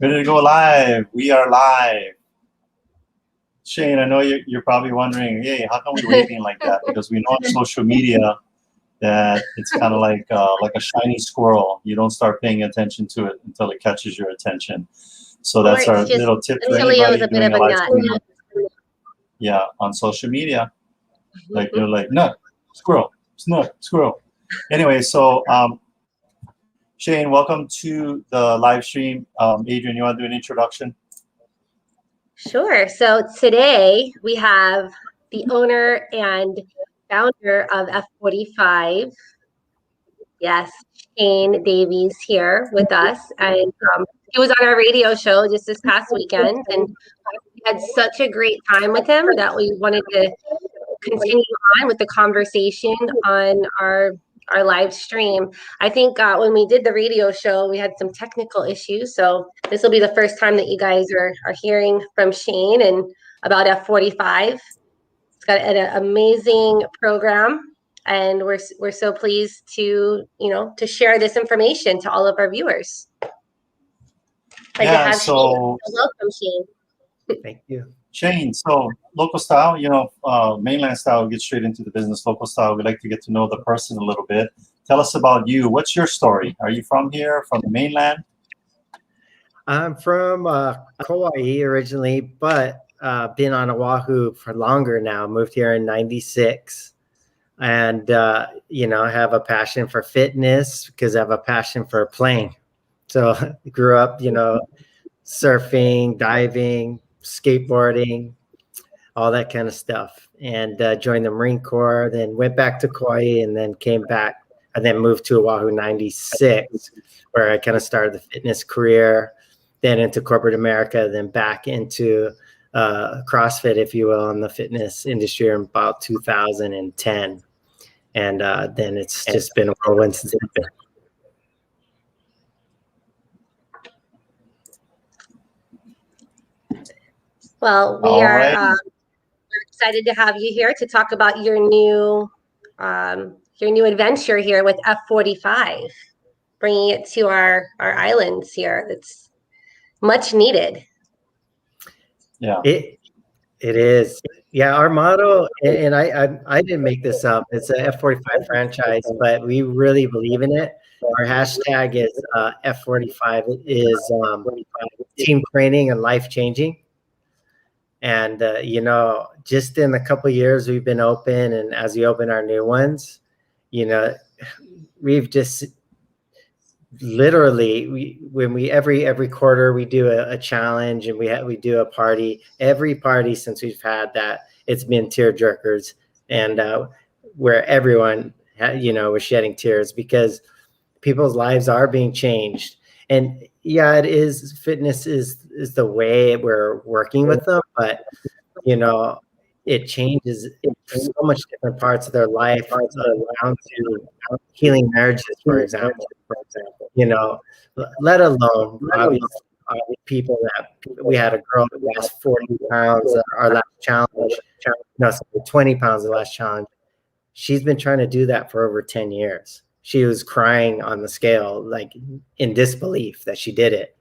Ready to go live. We are live. Shane, I know you're probably wondering, hey, how come we're waving like that? Because we know on social media that it's kind of like a shiny squirrel. You don't start paying attention to it until it catches your attention. So that's our little tip for anybody doing a live stream. Yeah, on social media, like they're like nut, squirrel, nut, squirrel. Anyway, so Shane, welcome to the live stream. Adrian, you want to do an introduction? Sure. So today we have the owner and founder of F45. Yes, Shane Davies here with us. And he was on our radio show just this past weekend. And we had such a great time with him that we wanted to continue on with the conversation on our live stream. I think when we did the radio show, we had some technical issues. So this will be the first time that you guys are hearing from Shane and about F45. It's got an amazing program, and we're so pleased to to share this information to all of our viewers. So welcome, Shane. Thank you. Shane, so local style, mainland style, get straight into the business. Local style, we like to get to know the person a little bit. Tell us about you. What's your story? Are you from here, from the mainland? I'm from Kauai originally, but been on Oahu for longer now. Moved here in '96. And, I have a passion for fitness because I have a passion for playing. So grew up, surfing, diving, skateboarding, all that kind of stuff, and joined the Marine Corps, then went back to Kauai, and then came back, and then moved to Oahu '96, where I kind of started the fitness career, then into corporate America, then back into CrossFit, if you will, in the fitness industry in about 2010. And then it's just been a whirlwind since then. Well, we're excited to have you here to talk about your new adventure here with F45, bringing it to our islands here. That's much needed. Yeah, it is. Yeah, our motto, and I didn't make this up. It's a F45 franchise, but we really believe in it. Our hashtag is F45 is team training and life changing. And, just in a couple of years we've been open, and as we open our new ones, we've just literally, every quarter we do a challenge, and we do a party. Every party since we've had that, it's been tear jerkers, and where everyone, was shedding tears because people's lives are being changed. And yeah, it is. Fitness is the way we're working with them, but it changes so much different parts of their life, down to healing marriages, for example. Let alone obviously people that we had a girl that lost 40 pounds our last challenge, 20 pounds the last challenge. She's been trying to do that for over 10 years. She was crying on the scale, like in disbelief that she did it.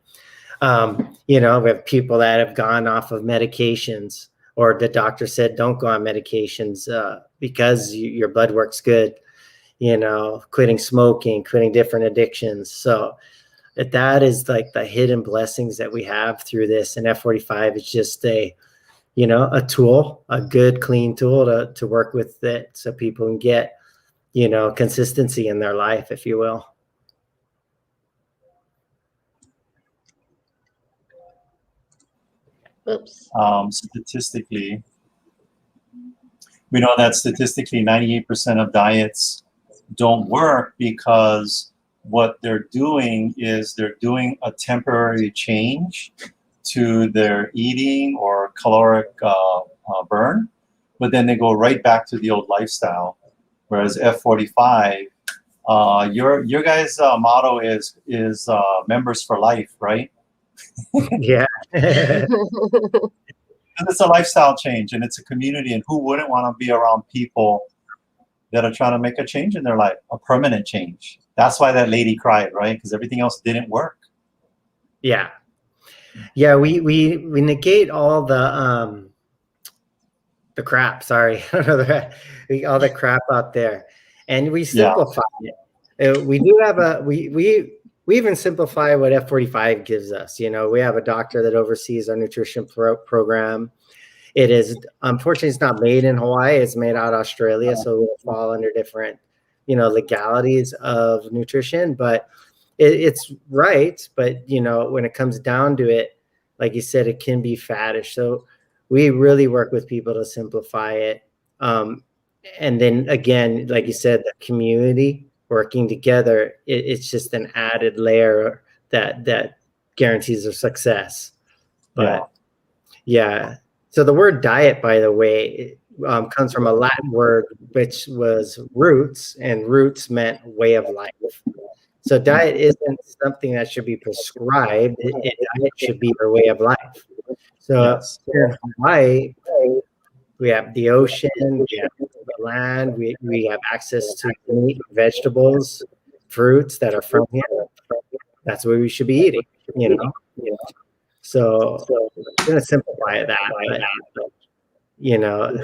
We have people that have gone off of medications, or the doctor said, don't go on medications because your blood work's good, quitting smoking, quitting different addictions. So that is like the hidden blessings that we have through this. And F45 is just a tool, a good, clean tool to work with it so people can get, consistency in their life, if you will. Oops. Statistically, we know that 98% of diets don't work because what they're doing is they're doing a temporary change to their eating or caloric burn, but then they go right back to the old lifestyle. Whereas F45, your guys' motto is members for life, right? Yeah. It's a lifestyle change, and it's a community, and who wouldn't want to be around people that are trying to make a change in their life, a permanent change? That's why that lady cried, right? Because everything else didn't work. Yeah. Yeah, we negate all the crap. Sorry, all the crap out there, and we simplify it. We do have we even simplify what F45 gives us. You know, we have a doctor that oversees our nutrition program. It is, unfortunately, it's not made in Hawaii. It's made out of Australia, so it will fall under different, you know, legalities of nutrition. But it's right. But you know, when it comes down to it, like you said, it can be faddish. So we really work with people to simplify it. And then again, like you said, the community working together, it's just an added layer that guarantees their success. But yeah. So the word diet, by the way, comes from a Latin word which was roots, and roots meant way of life. So diet isn't something that should be prescribed. Diet should be your way of life. So here in Hawaii, we have the ocean, we have the land, we have access to meat, vegetables, fruits that are from here. That's what we should be eating, you know. So I'm gonna simplify that, but you know,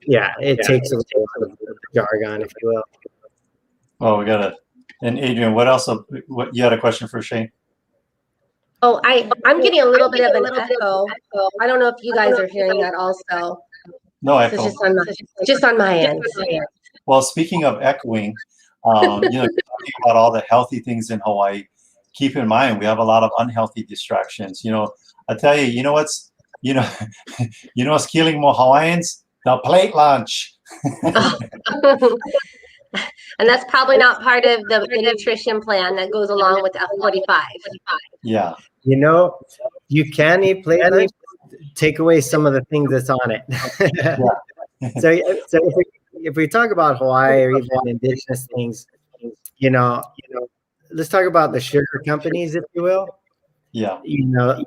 yeah, it takes away a lot of the jargon, if you will. Oh, we got it. And Adrian, what else? What you had a question for Shane? Oh, I'm getting a little bit of an echo. I don't know if you guys are hearing that also. No It's echo. just on my end. Well, speaking of echoing, you know, talking about all the healthy things in Hawaii, keep in mind we have a lot of unhealthy distractions. You know, I tell you, you know what's you know what's killing more Hawaiians? The plate lunch. And that's probably not part of the nutrition plan that goes along with F45. Yeah. You know, you can eat plate lunch, take away some of the things that's on it. So if we talk about Hawaii or even indigenous things, you know, let's talk about the sugar companies, if you will. Yeah. You know,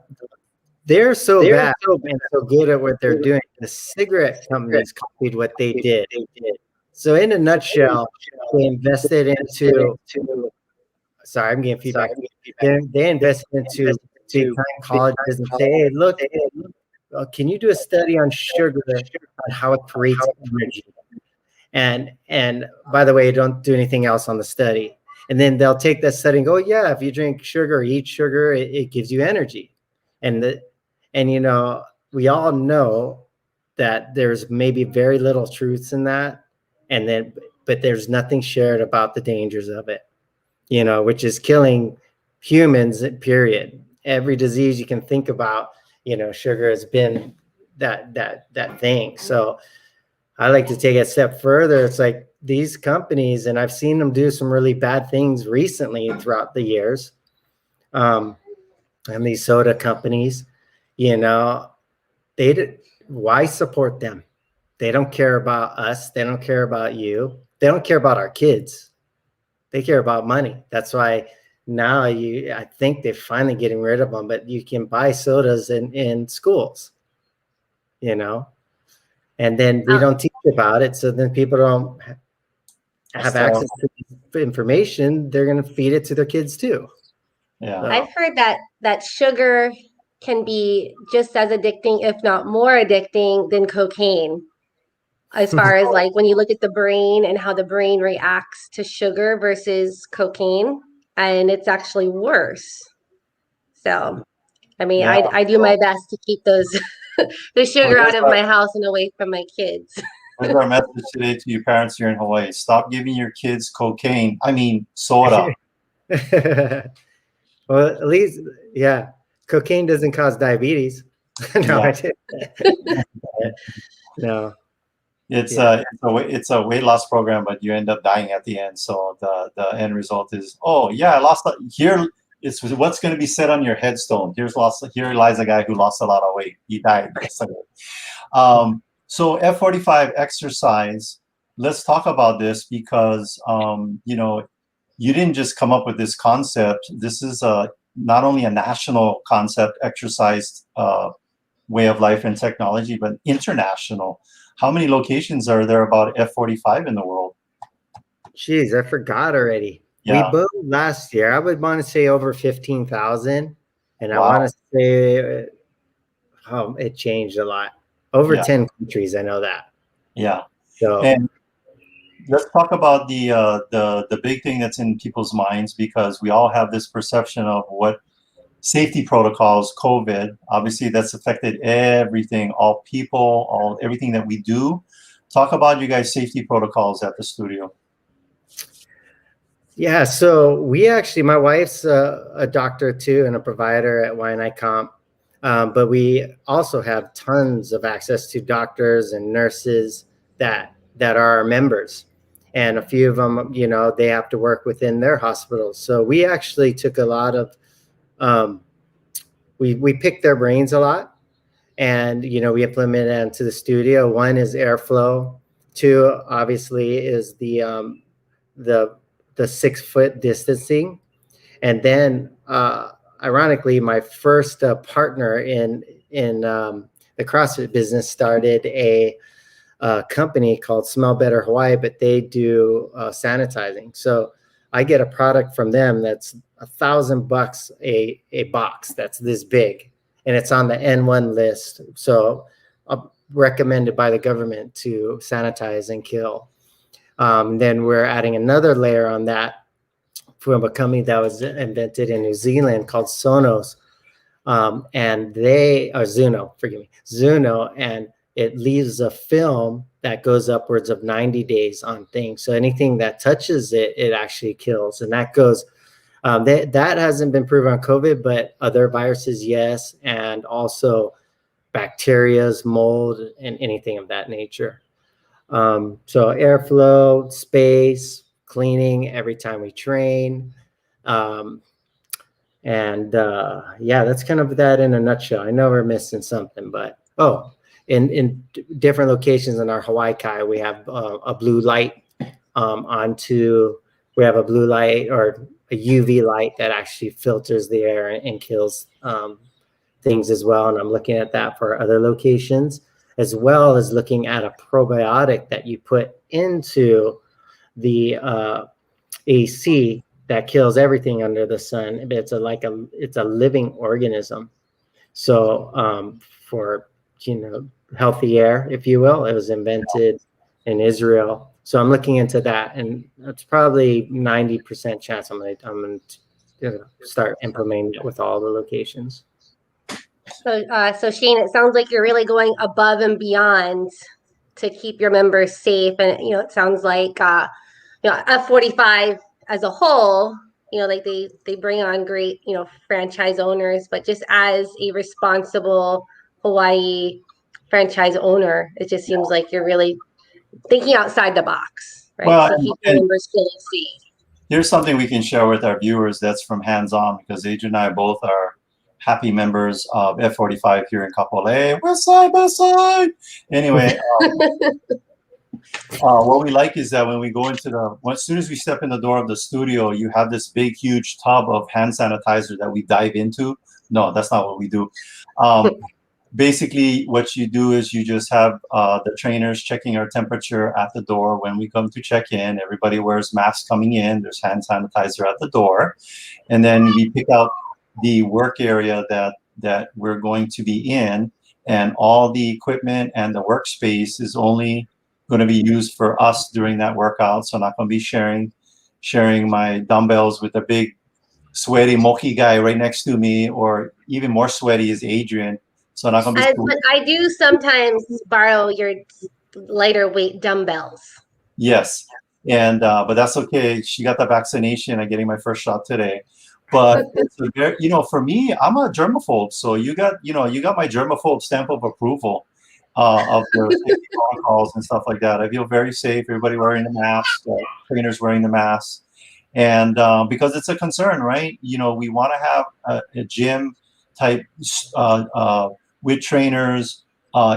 they're so bad and so good at what they're doing. The cigarette companies copied what they did. So in a nutshell, they invested into. Sorry, I'm getting feedback. They invested into big time colleges and say, hey, look, can you do a study on sugar on how it creates energy? And by the way, don't do anything else on the study. And then they'll take that study and go, yeah, if you drink sugar or eat sugar, it gives you energy. And you know, we all know that there's maybe very little truths in that, but there's nothing shared about the dangers of it, you know, which is killing humans, period. Every disease you can think about, you know, sugar has been that thing. So I like to take it a step further. It's like these companies, and I've seen them do some really bad things recently throughout the years. And these soda companies, you know, why support them? They don't care about us. They don't care about you. They don't care about our kids. They care about money. That's why now I think they're finally getting rid of them, but you can buy sodas in schools, you know, and then we don't teach about it. So then people don't have access to information. They're going to feed it to their kids too. Yeah. So. I've heard that sugar can be just as addicting, if not more addicting than cocaine. As far as like when you look at the brain and how the brain reacts to sugar versus cocaine, and it's actually worse. So, I mean, yeah. I do my best to keep the sugar out of my house and away from my kids. Here's our message today to you parents here in Hawaii. Stop giving your kids cocaine. I mean, soda. Well, at least, yeah, cocaine doesn't cause diabetes. No, no. It's a weight loss program, but you end up dying at the end. So the end result is, oh yeah, I lost. Here is what's going to be said on your headstone. Here lies a guy who lost a lot of weight. He died. So F45 exercise. Let's talk about this because you know, you didn't just come up with this concept. This is not only a national concept, exercise way of life and technology, but international. How many locations are there about F45 in the world? Jeez, I forgot already. Yeah. We boomed last year. I would want to say over 15,000. And Wow. I want to say it changed a lot. Over Yeah. 10 countries, I know that. Yeah. So, And let's talk about the big thing that's in people's minds, because we all have this perception of what safety protocols, COVID, obviously that's affected everything, all people, everything that we do. Talk about you guys' safety protocols at the studio. yeah, so we actually, my wife's a doctor too and a provider at YNI Comp, but we also have tons of access to doctors and nurses that are our members, and a few of them, you know, they have to work within their hospitals. So we actually took a lot of, we picked their brains a lot, and you know, we implemented it into the studio. One is airflow. Two, obviously, is the 6 foot distancing. And then, ironically, my first partner in the CrossFit business started a company called Smell Better Hawaii, but they do sanitizing. So I get a product from them that's $1,000 a box that's this big, and it's on the N1 list. So recommended by the government to sanitize and kill. Then we're adding another layer on that from a company that was invented in New Zealand called Sonos. And they are Zuno, forgive me, Zuno, and it leaves a film that goes upwards of 90 days on things. So anything that touches it, it actually kills. And that goes, that hasn't been proven on COVID, but other viruses, yes. And also bacterias, mold, and anything of that nature. So airflow, space, cleaning every time we train. Yeah, that's kind of that in a nutshell. I know we're missing something, but in different locations in our Hawaii Kai, we have a blue light we have a blue light or a UV light that actually filters the air and kills things as well. And I'm looking at that for other locations, as well as looking at a probiotic that you put into the AC that kills everything under the sun. It's a living organism. So for, you know, healthy air, if you will, it was invented in Israel. So I'm looking into that, and it's probably 90% chance I'm gonna start implementing it with all the locations. So Shane, it sounds like you're really going above and beyond to keep your members safe. And, you know, it sounds like, F45 as a whole, you know, like they bring on great, you know, franchise owners, but just as a responsible Hawaii franchise owner, it just seems like you're really thinking outside the box, right? Well, So keep your members feeling safe. here's something we can share with our viewers that's from hands-on, because Adrian and I both are happy members of F45 here in Kapolei. We're side by side. Anyway, what we like is that when we go into as soon as we step in the door of the studio, you have this big, huge tub of hand sanitizer that we dive into. No, that's not what we do. Basically, what you do is you just have the trainers checking our temperature at the door when we come to check in. Everybody wears masks coming in. There's hand sanitizer at the door. And then we pick out the work area that we're going to be in. And all the equipment and the workspace is only going to be used for us during that workout. So I'm not going to be sharing my dumbbells with a big, sweaty Moki guy right next to me, or even more sweaty is Adrian. So not gonna be. But I do sometimes borrow your lighter weight dumbbells. Yes, and but that's okay. She got the vaccination. I'm getting my first shot today. But it's a very, you know, for me, I'm a germaphobe. So you got my germaphobe stamp of approval of the safety protocols and stuff like that. I feel very safe. Everybody wearing the mask, trainers wearing the masks, and because it's a concern, right? You know, we want to have a gym type with trainers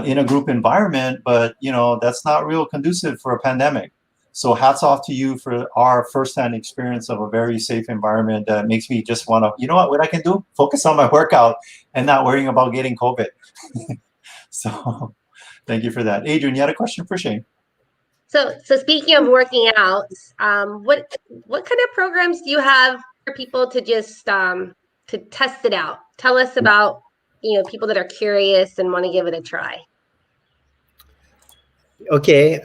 in a group environment, but you know, that's not real conducive for a pandemic. So hats off to you for our firsthand experience of a very safe environment that makes me just want to, you know what I can do? Focus on my workout and not worrying about getting COVID. So thank you for that. Adrian, you had a question for Shane? So speaking of working out, what kind of programs do you have for people to just to test it out. Tell us about, people that are curious and want to give it a try. Okay,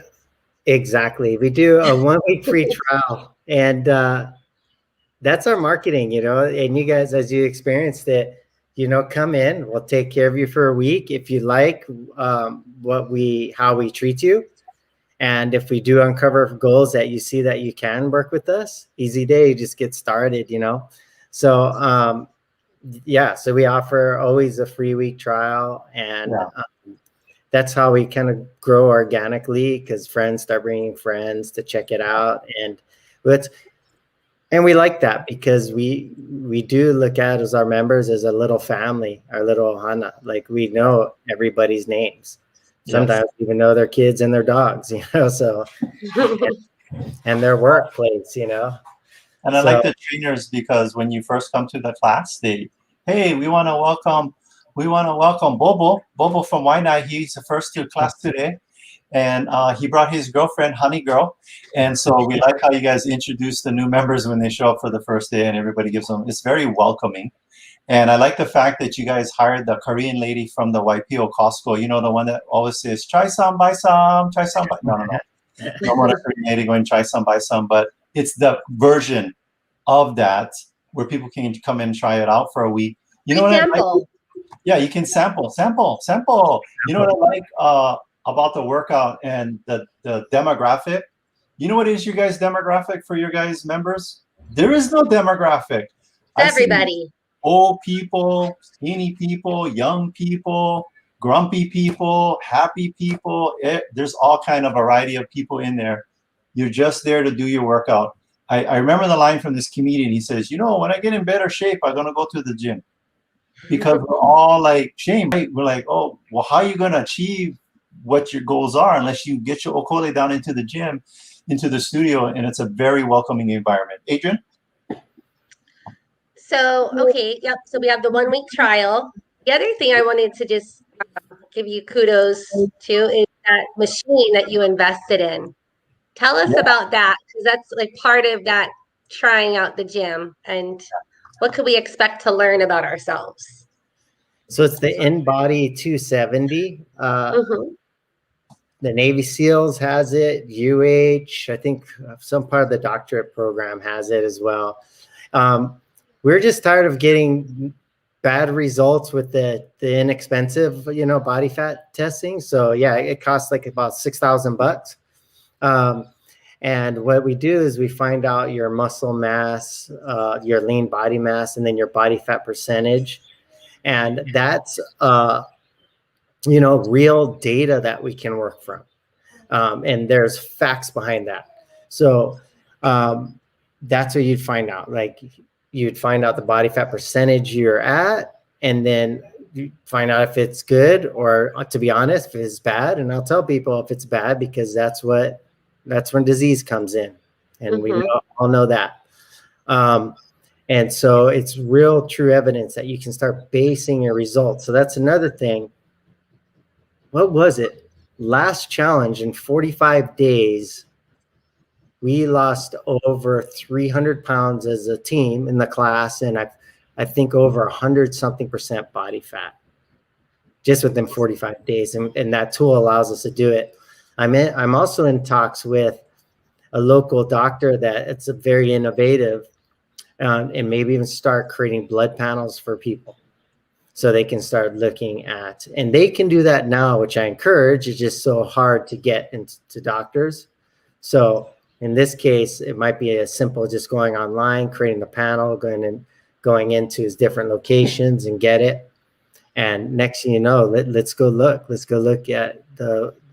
exactly. We do a 1 week free trial, and that's our marketing, and you guys, as you experienced it, come in, we'll take care of you for a week. If you like how we treat you, and if we do uncover goals that you see that you can work with us, easy day, just get started, So, so we offer always a free week trial, and that's how we kind of grow organically, because friends start bringing friends to check it out. And we like that, because we do look at as our members as a little family, our little Ohana. Like, we know everybody's names. Sometimes even know their kids and their dogs, so and their workplace, And I like the trainers, because when you first come to the class, hey, we want to welcome Bobo from Waianae. He's the first to class today. And he brought his girlfriend, Honey Girl. And so we like how you guys introduce the new members when they show up for the first day, and everybody gives them, it's very welcoming. And I like the fact that you guys hired the Korean lady from the Waipio Costco, the one that always says, try some, buy some, try some, buy. No. No more Korean lady going, try some, buy some. But it's the version of that where people can come in and try it out for a week. You know what I like? Yeah, you can sample. You know what I like about the workout and the demographic? You know what is your guys' demographic for your guys' members? There is no demographic. Everybody. Old people, skinny people, young people, grumpy people, happy people. There's all kind of variety of people in there. You're just there to do your workout. I remember the line from this comedian. He says, when I get in better shape, I'm going to go to the gym. Because we're all like, shame. Right? We're like, oh, well, how are you going to achieve what your goals are unless you get your okole down into the gym, into the studio, and it's a very welcoming environment. Adrian? So, okay, yep. So we have the 1 week trial. The other thing I wanted to just give you kudos to is that machine that you invested in. Tell us about that, because that's like part of that trying out the gym, and what could we expect to learn about ourselves? So it's the InBody 270. The Navy SEALs has it. I think some part of the doctorate program has it as well. We're just tired of getting bad results with the inexpensive, body fat testing. So yeah, it costs like about $6,000. And what we do is we find out your muscle mass, your lean body mass, and then your body fat percentage. And that's, real data that we can work from. And there's facts behind that. So that's what you'd find out. Like, you'd find out the body fat percentage you're at, and then you find out if it's good, or, to be honest, if it's bad. And I'll tell people if it's bad, because that's when disease comes in, and we all know that. And so it's real, true evidence that you can start basing your results. So that's another thing. What was it? Last challenge, in 45 days, we lost over 300 pounds as a team in the class, and I think over 100-something% body fat just within 45 days. And that tool allows us to do it. I'm also in talks with a local doctor that it's a very innovative, and maybe even start creating blood panels for people, so they can start looking at, and they can do that now, which I encourage. It's just so hard to get into doctors. So in this case, it might be as simple as just going online, creating the panel, going into his different locations and get it. And next thing you know, let's go look at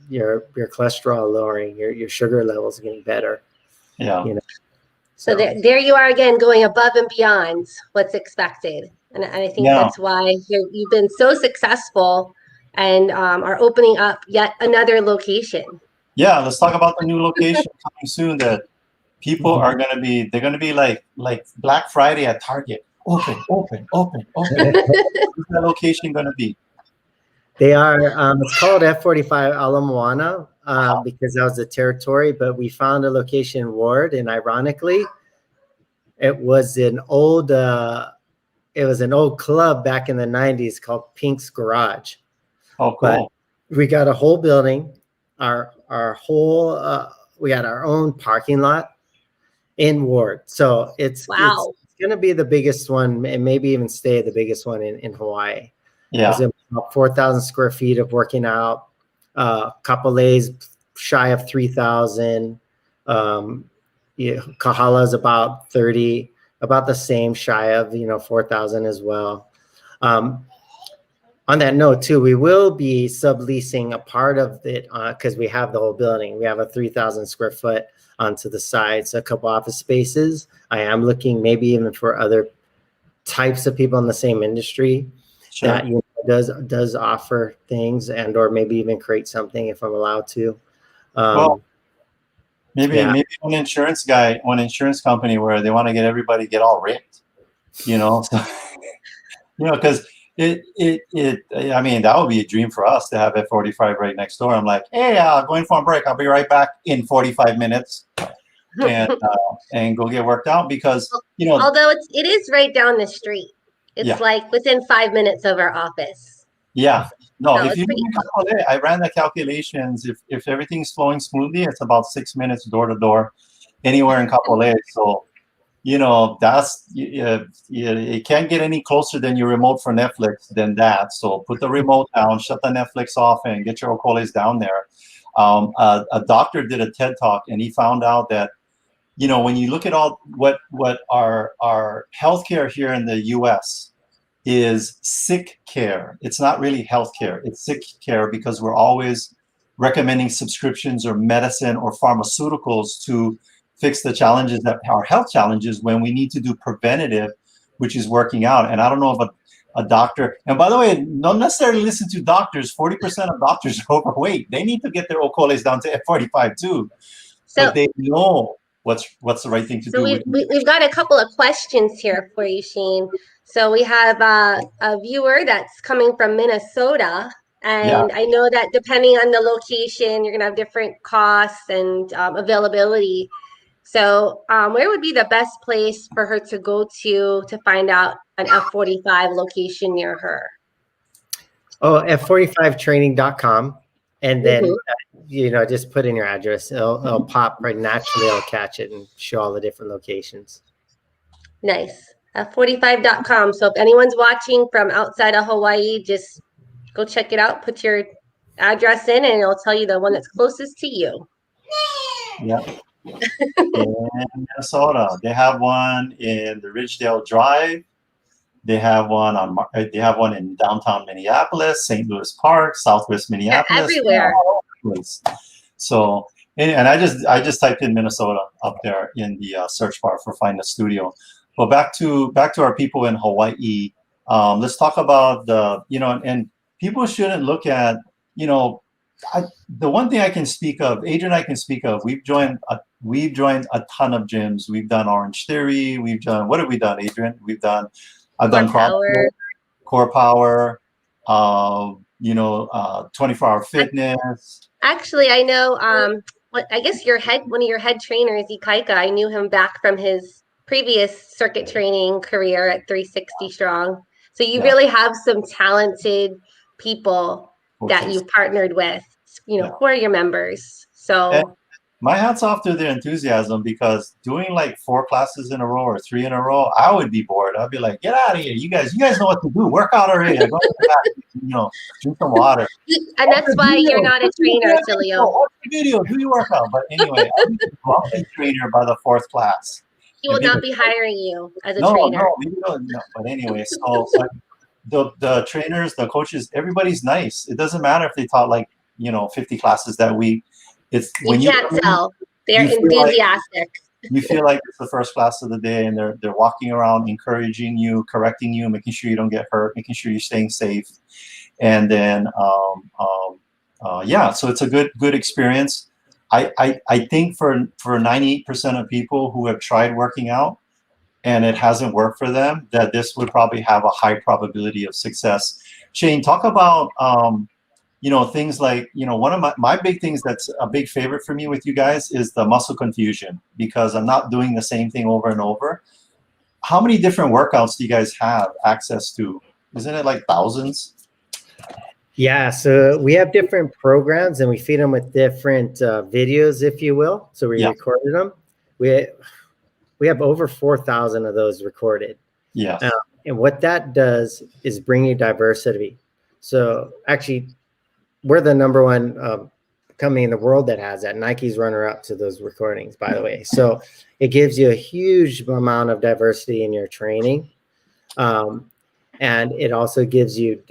your cholesterol lowering, your sugar levels getting better. Yeah. So there you are again, going above and beyond what's expected. And I think that's why you've been so successful, and are opening up yet another location. Yeah, let's talk about the new location coming soon that people are going to be, they're going to be like Black Friday at Target. Open. What's that location going to be? They are, it's called F45 Ala Moana, because that was the territory, but we found a location in Ward, and ironically, it was an old it was an old club back in the 90s called Pink's Garage. Oh, But cool. we got a whole building, our whole we got our own parking lot in Ward. So it's Wow. going to be the biggest one, and maybe even stay the biggest one in Hawaii. Yeah. It's about 4,000 square feet of working out. Kapolei's shy of 3,000. Kahala is about 30, about the same, shy of 4,000 as well. On that note, too, we will be subleasing a part of it because we have the whole building. We have a 3,000 square foot onto the sides, a couple office spaces. I am looking maybe even for other types of people in the same industry that does offer things, and or maybe even create something if I'm allowed to. Well, maybe one insurance company where they want to get everybody get all ripped, so, because I mean, that would be a dream for us to have F45 right next door. I'm like, hey, going for a break. I'll be right back in 45 minutes and go get worked out because, although it is right down the street. It's like within 5 minutes of our office. Yeah. No, So if you I ran the calculations. If everything's flowing smoothly, it's about 6 minutes door to door anywhere in Kapolei. So, that's it can't get any closer than your remote for Netflix than that. So put the remote down, shut the Netflix off, and get your okoles down there. A doctor did a TED talk, and he found out that when you look at all what our healthcare here in the U.S. is sick care. It's not really healthcare. It's sick care because we're always recommending subscriptions or medicine or pharmaceuticals to fix the challenges that are health challenges when we need to do preventative, which is working out. And I don't know if a doctor, and by the way, don't necessarily listen to doctors. 40% of doctors are overweight. They need to get their okoles down to F45 too. So but they know what's the right thing to do. We've got a couple of questions here for you, Shane. So we have a viewer that's coming from Minnesota. And I know that depending on the location, you're going to have different costs and availability. So where would be the best place for her to go to find out an F45 location near her? Oh, F45Training.com. And then, just put in your address. It'll pop right naturally. It'll catch it and show all the different locations. Nice. F45.com. So if anyone's watching from outside of Hawaii, just go check it out. Put your address in and it'll tell you the one that's closest to you. Yeah. In Minnesota, they have one in the Ridgedale Drive. They have one in downtown Minneapolis, St. Louis Park, Southwest Minneapolis. They're everywhere. So, and I just typed in Minnesota up there in the search bar for find a studio. But back to our people in Hawaii. Let's talk about and people shouldn't look at the one thing I can speak of, Adrian, I can speak of. We've joined a ton of gyms. We've done Orange Theory. We've done, what have we done, Adrian? I've done Core Power, 24-hour fitness. Actually, I know, I guess one of your head trainers, Ikaika, I knew him back from his previous circuit training career at 360 Strong. So you really have some talented people that you've partnered with, who are your members. So and my hat's off to their enthusiasm, because doing like 4 classes in a row or 3 in a row, I would be bored. I'd be like, get out of here. You guys know what to do. Work out already. Go to the back, drink some water. And that's why you're not a trainer, Silio. Watch the video, do your workout. But anyway, I'll be a grumpy trainer by the 4th class. He will not be hiring you as a trainer. No. But anyway, so the trainers, the coaches, everybody's nice. It doesn't matter if they taught like 50 classes that week. It's when you can't tell. They're enthusiastic. You feel like it's the first class of the day, and they're walking around, encouraging you, correcting you, making sure you don't get hurt, making sure you're staying safe. And then so it's a good experience. I think for 98% of people who have tried working out and it hasn't worked for them, that this would probably have a high probability of success. Shane, talk about things like, one of my big things that's a big favorite for me with you guys is the muscle confusion, because I'm not doing the same thing over and over. how many different workouts do you guys have access to? Isn't it like thousands? Yeah, so we have different programs and we feed them with different videos, if you will. So we recorded them. We have over 4,000 of those recorded. Yes. And what that does is bring you diversity. So actually, we're the number one company in the world that has that. Nike's runner-up to those recordings, by the way. So it gives you a huge amount of diversity in your training. And it also gives you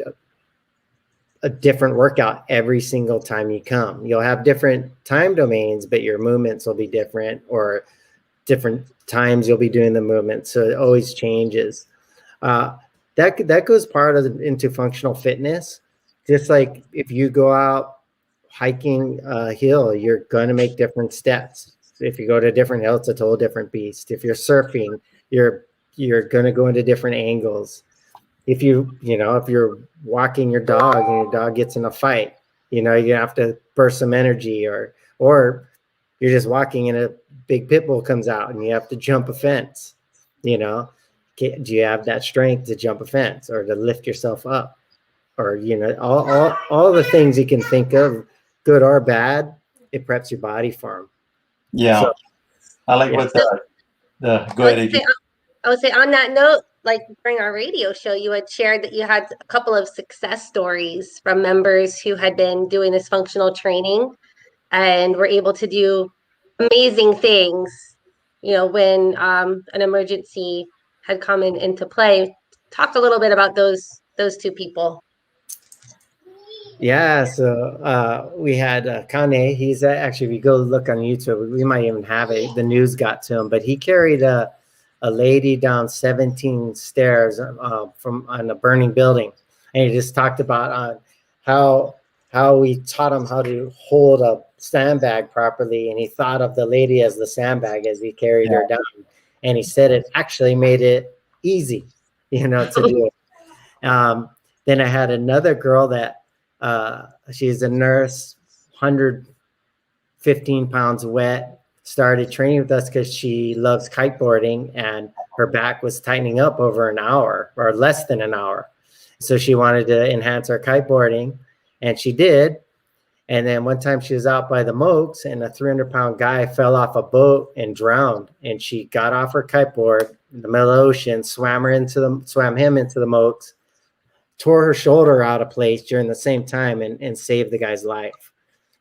a different workout every single time you come. You'll have different time domains, but your movements will be different, or different times you'll be doing the movement. So it always changes. That goes part of into functional fitness. Just like if you go out hiking a hill, you're going to make different steps. If you go to a different hill, it's a total different beast. If you're surfing, you're going to go into different angles. If if you're walking your dog and your dog gets in a fight, you have to burst some energy, or you're just walking and a big pit bull comes out and you have to jump a fence. Do you have that strength to jump a fence or to lift yourself up? Or, all the things you can think of, good or bad, it preps your body for them. Yeah. So, I like what go ahead. I would say on that note, like during our radio show, you had shared that you had a couple of success stories from members who had been doing this functional training and were able to do amazing things, when an emergency had come into play. Talk a little bit about those two people. Yeah, so we had Kane. He's actually, if you go look on YouTube, we might even have it. The news got to him, but he carried a lady down 17 stairs from on a burning building, and he just talked about how we taught him how to hold a sandbag properly, and he thought of the lady as the sandbag as he carried her down, and he said it actually made it easy, to do it. Then I had another girl that she's a nurse, 115 pounds wet, started training with us because she loves kiteboarding and her back was tightening up over an hour or less than an hour. So she wanted to enhance her kiteboarding, and she did. And then one time she was out by the Mokes and a 300-pound guy fell off a boat and drowned. And she got off her kiteboard in the middle of the ocean, swam him into the Mokes, tore her shoulder out of place during the same time, and saved the guy's life.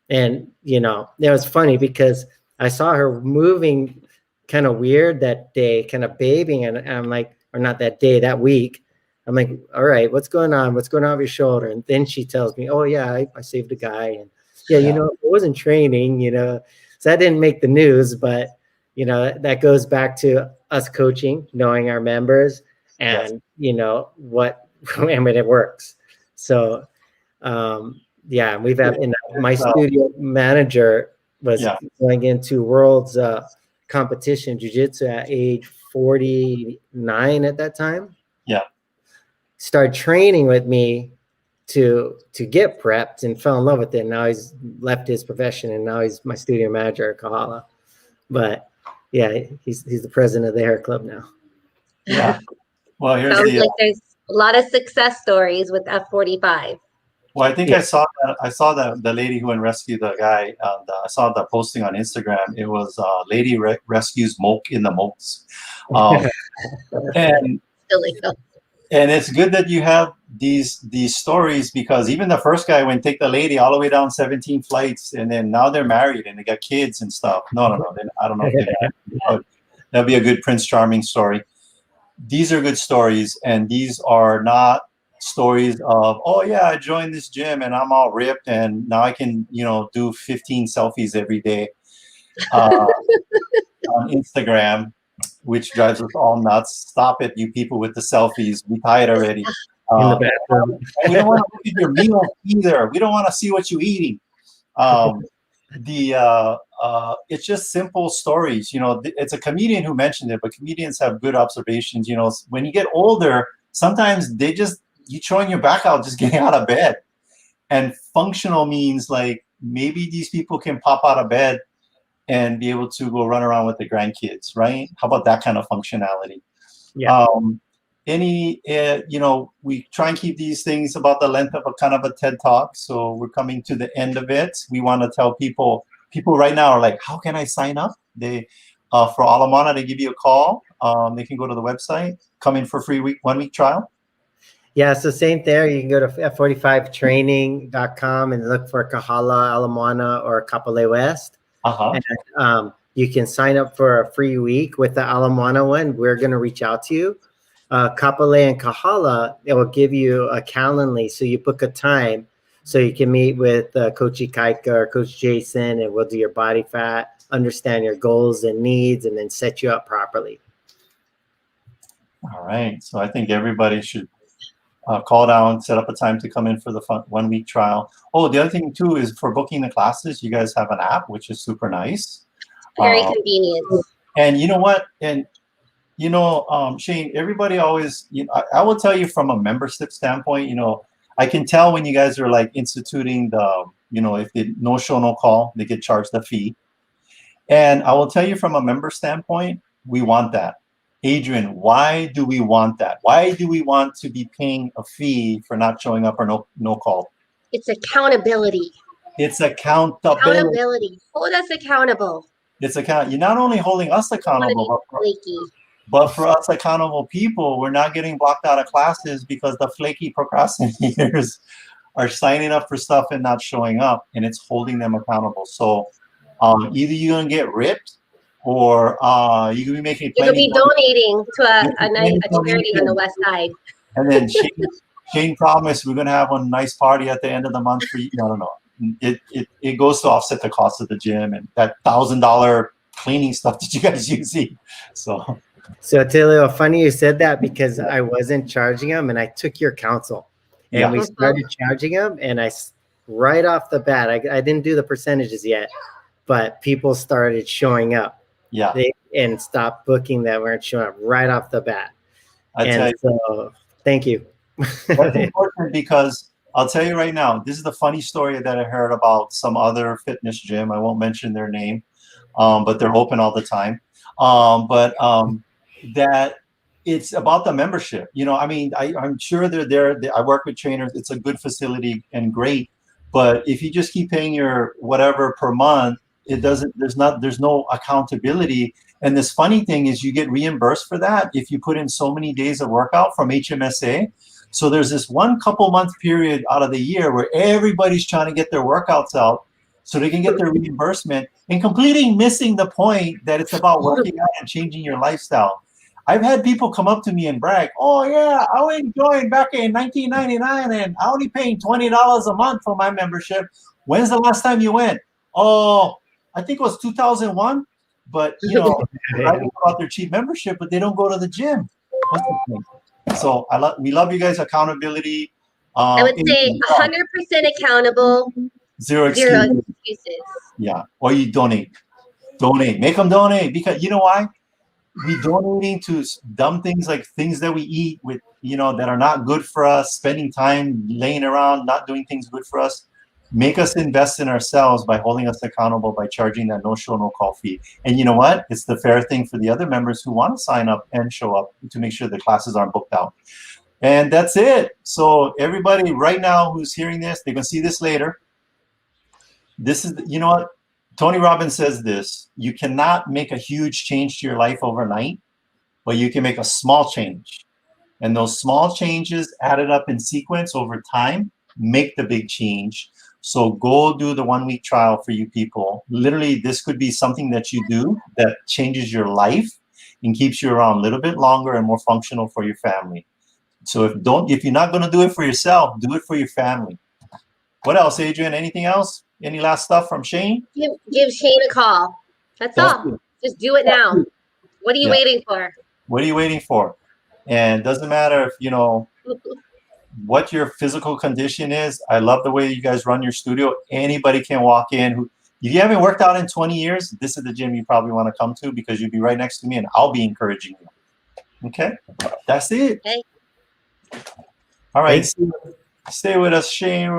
And, it was funny because I saw her moving kind of weird that day, kind of bathing. And I'm like, or not that day, that week. I'm like, all right, what's going on? What's going on with your shoulder? And then she tells me, oh, yeah, I saved a guy. And it wasn't training, so that didn't make the news. But, that goes back to us coaching, knowing our members and, what, when it works. So, we've had my studio manager was going into world's competition jiu-jitsu at age 49 at that time. Yeah. Started training with me to get prepped and fell in love with it. Now he's left his profession and now he's my studio manager at Kahala. But he's the president of the hair club now. Yeah. Well, here's Sounds like there's a lot of success stories with F45. Well, I think I saw that the lady who went rescue the guy. I saw the posting on Instagram. It was lady rescues Moke in the Mokes, and it's good that you have these stories, because even the first guy went take the lady all the way down 17 flights, and then now they're married and they got kids and stuff. No, I don't know. But that'd be a good Prince Charming story. These are good stories, and these are not stories of, oh yeah, I joined this gym and I'm all ripped and now I can do 15 selfies every day on Instagram, which drives us all nuts. Stop it, you people with the selfies. We tired already. We don't want to look at your meal either. We don't want to see what you're eating. It's just simple stories. It's a comedian who mentioned it, but comedians have good observations. When you get older, sometimes you throwing your back out just getting out of bed. And functional means like maybe these people can pop out of bed and be able to go run around with the grandkids, right? How about that kind of functionality? Yeah. We try and keep these things about the length of a kind of a TED Talk. So we're coming to the end of it. We want to tell people right now are like, how can I sign up? They, for Alamana, they give you a call. They can go to the website, come in for free 1 week trial. Yeah, so same there. You can go to F45Training.com and look for Kahala, Alamana, or Kapolei West. And you can sign up for a free week with the Alamana one. We're going to reach out to you. Kapolei and Kahala, it will give you a Calendly. So you book a time so you can meet with Coach Ikaika or Coach Jason, and we'll do your body fat, understand your goals and needs, and then set you up properly. All right. So I think everybody should call down, set up a time to come in for the 1 week trial. Oh, the other thing too is for booking the classes, you guys have an app, which is super nice. Very convenient. And you know what? And Shane, everybody always, I will tell you from a membership standpoint, I can tell when you guys are like instituting the, if they no show, no call, they get charged a fee. And I will tell you from a member standpoint, we want that. Adrian, why do we want that? Why do we want to be paying a fee for not showing up or no call? It's accountability. It's accountability. Accountability. Hold us accountable. You're not only holding us accountable, but for us accountable people, we're not getting blocked out of classes because the flaky procrastinators are signing up for stuff and not showing up, and it's holding them accountable. So either you're gonna get ripped, or you could be making. You could be donating to a charity on the west side. And then Shane promised we're gonna have a nice party at the end of the month for you. No. It goes to offset the cost of the gym and that $1,000 cleaning stuff that you guys use. So Tilio, funny you said that because I wasn't charging them, and I took your counsel, and we started charging them, and right off the bat, I didn't do the percentages yet, but people started showing up. Yeah. And stopped booking that weren't showing up right off the bat. So thank you. That's important because I'll tell you right now, this is the funny story that I heard about some other fitness gym. I won't mention their name, but they're open all the time. That it's about the membership. I'm sure they're there. I work with trainers. It's a good facility and great. But if you just keep paying your whatever per month, there's no accountability. And this funny thing is you get reimbursed for that if you put in so many days of workout from HMSA. So there's this one couple month period out of the year where everybody's trying to get their workouts out so they can get their reimbursement, and completely missing the point that it's about working out and changing your lifestyle. I've had people come up to me and brag, oh yeah, I went joined back in 1999 and I only paying $20 a month for my membership. When's the last time you went? Oh, I think it was 2001. But bragging about their cheap membership, but they don't go to the gym. What's the point? So we love you guys. Accountability. I would say 100% accountable. Zero excuses. Yeah, or you donate. Make them donate, because you know why? We donating to dumb things like things that we eat with, that are not good for us. Spending time laying around, not doing things good for us. Make us invest in ourselves by holding us accountable by charging that no show, no call fee. And you know what? It's the fair thing for the other members who want to sign up and show up to make sure the classes aren't booked out. And that's it. So everybody right now who's hearing this, they're going to see this later. This is, what? Tony Robbins says this: you cannot make a huge change to your life overnight, but you can make a small change. And those small changes added up in sequence over time make the big change. So go do the 1 week trial for you people. Literally, this could be something that you do that changes your life and keeps you around a little bit longer and more functional for your family. So if you're not going to do it for yourself, do it for your family. What else, Adrian? Anything else? Any last stuff from Shane? Give Shane a call. That's all. It. Just do it now. What are you waiting for? What are you waiting for? And it doesn't matter if, what your physical condition is. I love the way you guys run your studio. Anybody can walk in. If you haven't worked out in 20 years, this is the gym you probably want to come to, because you'll be right next to me and I'll be encouraging you. Okay? That's it. Okay. All right. Stay with us, Shane.